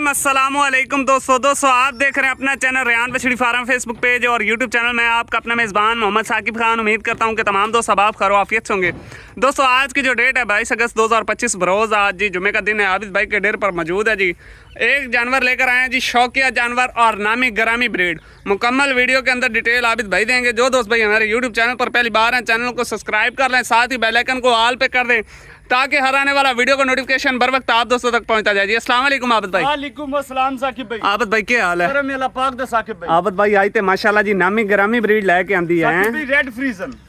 रहीम। अस्सलाम वालेकुम दोस्तों आप देख रहे हैं अपना चैनल रेहान बछड़ी फार्म फेसबुक पेज और यूट्यूब चैनल। मैं आपका अपना मेज़बान मोहम्मद साकिब खान। उम्मीद करता हूं कि तमाम दोस्त अब आप खैर आफियत होंगे। दोस्तों आज की जो डेट है 22 अगस्त 2025 बरोज़ आज जी जुमे का दिन है। आबिद भाई के डेरे पर मौजूद है जी। एक जानवर लेकर आए हैं जी, शौकिया जानवर और नामी गरामी ब्रीड। मुकम्मल वीडियो के अंदर डिटेल आबिद भाई देंगे। जो दोस्त भाई हमारे यूट्यूब चैनल पर पहली बार हैं, चैनल को सब्सक्राइब कर लें, साथ ही बेल आइकन को ऑल पे कर दें ताकि हर आने वाला वीडियो का नोटिफिकेशन बर वक्त आप दोस्तों तक पहुंचता जाए जी। अस्सलाम वालेकुम आबिद भाई। वालेकुम अस्सलाम साकिब भाई। आबिद भाई क्या हाल है? मेरा पाक दा साकिब भाई। आबिद भाई आई थे माशाल्लाह जी, नामी गरामी ब्रीड लेके आंदी है। साकिब भाई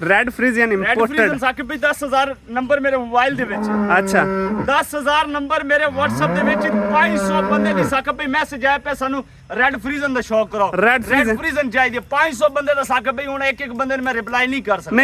रेड फ्रीजन इंपोर्टेड। साकिब भाई 10,000 नंबर मेरे मोबाइल दे विच। अच्छा 10,000 नंबर मेरे WhatsApp दे विच 500 बंदे दी साकिब भाई मैसेज आया पे सानू रेड फ्रीजन दा शौक करो। रेड फ्रीजन चाहिए 500 बंदे दा साकिब भाई। हुन एक बंदे ने मैं रिप्लाई नहीं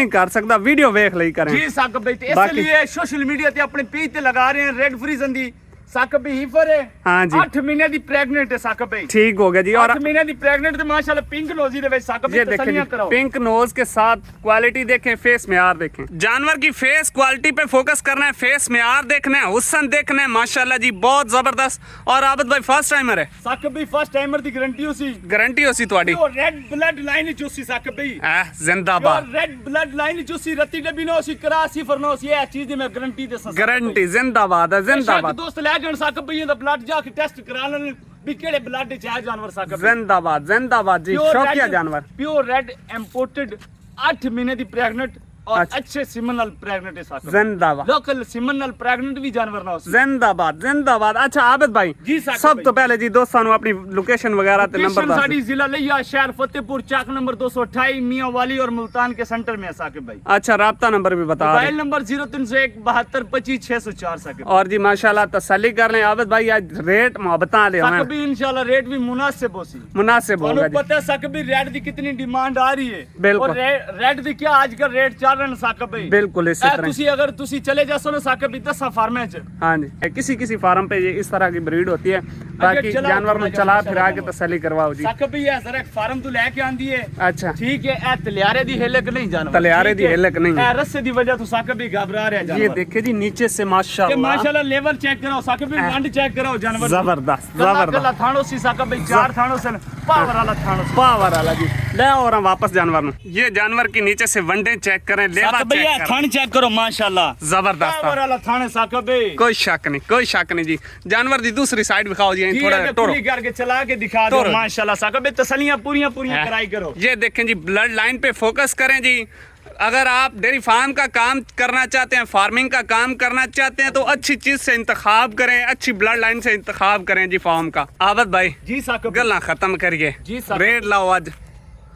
कर सकता, वीडियो देख लई करें जी साकिब भाई। इसलिए सोशल मीडिया ते अपने पेज ते लगा रहे हैं रेड फ्रीजन दी साकिब भाई हीफर है। हाँ जी 8 महीने दी प्रेग्नेंट है साकिब भाई। ठीक हो गया जी। और 8 महीने दी प्रेग्नेंट ते माशाल्लाह पिंक नोजी दे विच साकिब भाई तसल्लियां करो। पिंक नोज के साथ क्वालिटी देखें, फेस मेयार देखें। जानवर की फेस क्वालिटी पे फोकस करना है, फेस मेयार देखना है, हुस्न देखना है माशाल्लाह जी, बहुत जबरदस्त। और आबिद भाई फर्स्ट टाइमर है साकिब भाई, फर्स्ट टाइमर दी गारंटी होसी ਤੁਹਾਡੀ। रेड ब्लड लाइन चूसी साकिब भाई। जिंदाबाद। रेड ब्लड लाइन चूसी रत्ती डब्बी नो सी करा सिफर नो सी ये चीज दी मैं गारंटी दे सकता। गारंटी जिंदाबाद है जिंदाबाद। दोस्त ले जान साकिब भाई दा ब्लड जाके टेस्ट करा लेन भी केड़े ब्लड च है जानवर साकिब भाई। जिंदाबाद जिंदाबाद जी। शौकिया जानवर प्योर रेड इंपोर्टेड 8 महीने दी प्रेग्नेंट और अच्छे सिमनल प्रेग्नेंट है साकिब। जिंदाबाद। लोकल सिमनल प्रेग्नेंट भी जानवर ना हो। जिंदाबाद जिंदाबाद। अच्छा आबिद भाई जी सब तो पहले जी दोस्तों अपनी लोकेशन वगैरह ते नंबर बता। साडी जिला लिया शहर फतेहपुर चाक नंबर 228 मियां वाली और मुल्तान के सेंटर में है साकिब भाई। अच्छा राब्ता नंबर भी बता। Mobile number 0301 72 25 604 Saqib. और जी माशाल्लाह तसल्ली कर लें आबिद भाई, आज रेट मोहब्बता ले साकिब भाई इंशाल्लाह रेट भी मुनासिब होसी। मुनासिब होगा जी। पता है साकिब भाई रेट दी कितनी डिमांड आ रही है। बिल्कुल। और रेट दी क्या आजकल रेट चल रहे हैं साकिब भाई। बिल्कुल इसी तरह तुसी अगर तुसी चले जासो ना साकिब भाई 10 फार्म च। हाँ जी किसी फार्म पे ये इस तरह की ब्रीड होती है ताकि जानवर में चला फिरा के तसल्ली करवाओ जी। साकिब भाई ये जरा एक फार्म तो लेके आंदी है। अच्छा ठीक है। ए तलियारे दी हिलक नहीं जानवर। तलियारे दी हिलक नहीं है। रस्से दी वजह तो साकिब भाई घबरा रहे जानवर। ये देखे जी नीचे से माशाल्लाह लेवल चेक कराओ साकिब भाई, वंड चेक कराओ जानवर। जबरदस्त जबरदस्त थानो सी साकिब भाई 4 थानो से पावर वाला थानो पावर वाला जी। ले और वापस जानवर में ये जानवर की नीचे से वंडे चेक करें, लेवा चेक करें, थान चेक करो माशाल्लाह जबरदस्त पावर वाला थाने साकिब भाई। कोई शक नहीं जी। जानवर दी दूसरी साइड दिखाओ जी, थोड़ा टोरो करके चला के दिखा दो माशाल्लाह साकिब भाई। तसल्लियां पूरी कराई करो। ये देखें जी ब्लड लाइन पे फोकस करें जी। अगर आप डेयरी फार्म का काम करना चाहते हैं, फार्मिंग का काम करना चाहते हैं तो अच्छी चीज से इंतखाब करें, अच्छी ब्लड लाइन से इंतखाब करें जी फार्म का। आबिद भाई जी साकिब गल्ला खत्म करिए जी। रेट लाओ आज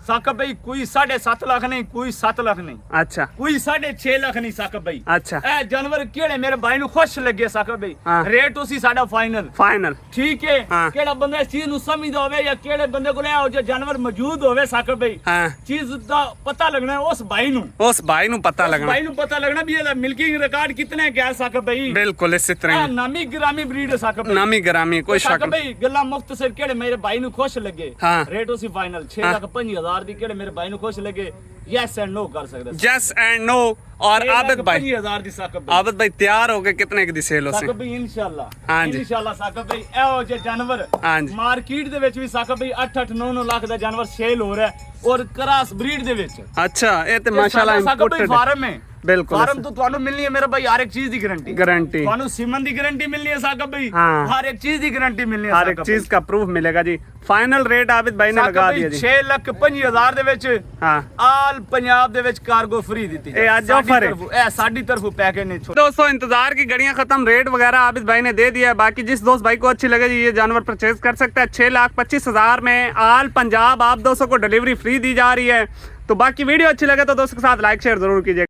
साकिब भाई। कोई 7.5 लाख नहीं, कोई 7 लाख नहीं, अच्छा कोई 6.5 लाख नहीं साकिब भाई। अच्छा ए जानवर केड़े मेरे भाई नु खुश लगे साकिब भाई। हाँ। रेट उसी साडा फाइनल ठीक है। हाँ। केड़ा बंदा इस चीज नु समझदा होवे या केड़े बंदे को हो जो जानवर मौजूद होवे साकिब भाई। हाँ। चीज दा पता लगना है उस भाई नु पता लगना भी ये मिल्किंग रिकॉर्ड कितने क्या साकिब भाई। बिल्कुल इसी तरह नामी ग्रामी ब्रीड है साकिब भाई। नामी ग्रामी कोई शक साकिब भाई गल्ला मुख्तसर केड़े मेरे भाई नु खुश लगे। हाँ। रेट उसी फाइनल 6,05,000 दी केड़े मेरे भाई नु खुश लगे। यस एंड नो कर सकते। Yes and no. और आबिद भाई 5,000 दी साकिब भाई। आबिद भाई तैयार हो गए कितने की सेल होसी? साकिब भाई इंशाल्लाह। हाँ जी इंशाल्लाह साकिब भाई एहो जे जानवर हाँ जी मार्केट दे विच भी साकिब भाई 8-8 9-9 लाख दा जानवर सेल हो रहा है और क्रॉस ब्रीड दे विच। अच्छा ये ते माशाल्लाह इंपोर्टेड फार्म है। बिल्कुल फार्म तो ਤੁਹਾਨੂੰ मिलनी है मेरा भाई हर एक चीज दी गारंटी। ਤੁਹਾਨੂੰ सीमन दी गारंटी मिलनी है साकिब भाई। हाँ। हर एक चीज दी गारंटी मिलनी है, हर एक चीज का प्रूफ मिलेगा जी। फाइनल रेट आबिद भाई ने लगा दिया जी 6,05,000 दे विच। हाँ आल पंजाब दे विच कार्गो फ्री दित्ती ए आज ऑफर है। ए साडी तरफों पैकेज नहीं छोड़। दोस्तों इंतजार की घड़ियां खत्म, रेट वगैरह आबिद भाई ने दे दिया है। बाकी जिस दोस्त भाई को अच्छी लगे जी ये जानवर परचेज कर सकता है। 6,25,000 में आल पंजाब आप दोस्तों को डिलीवरी फ्री दी जा रही है। तो बाकी वीडियो अच्छी लगे तो दोस्तों के साथ लाइक शेयर जरूर कीजिए।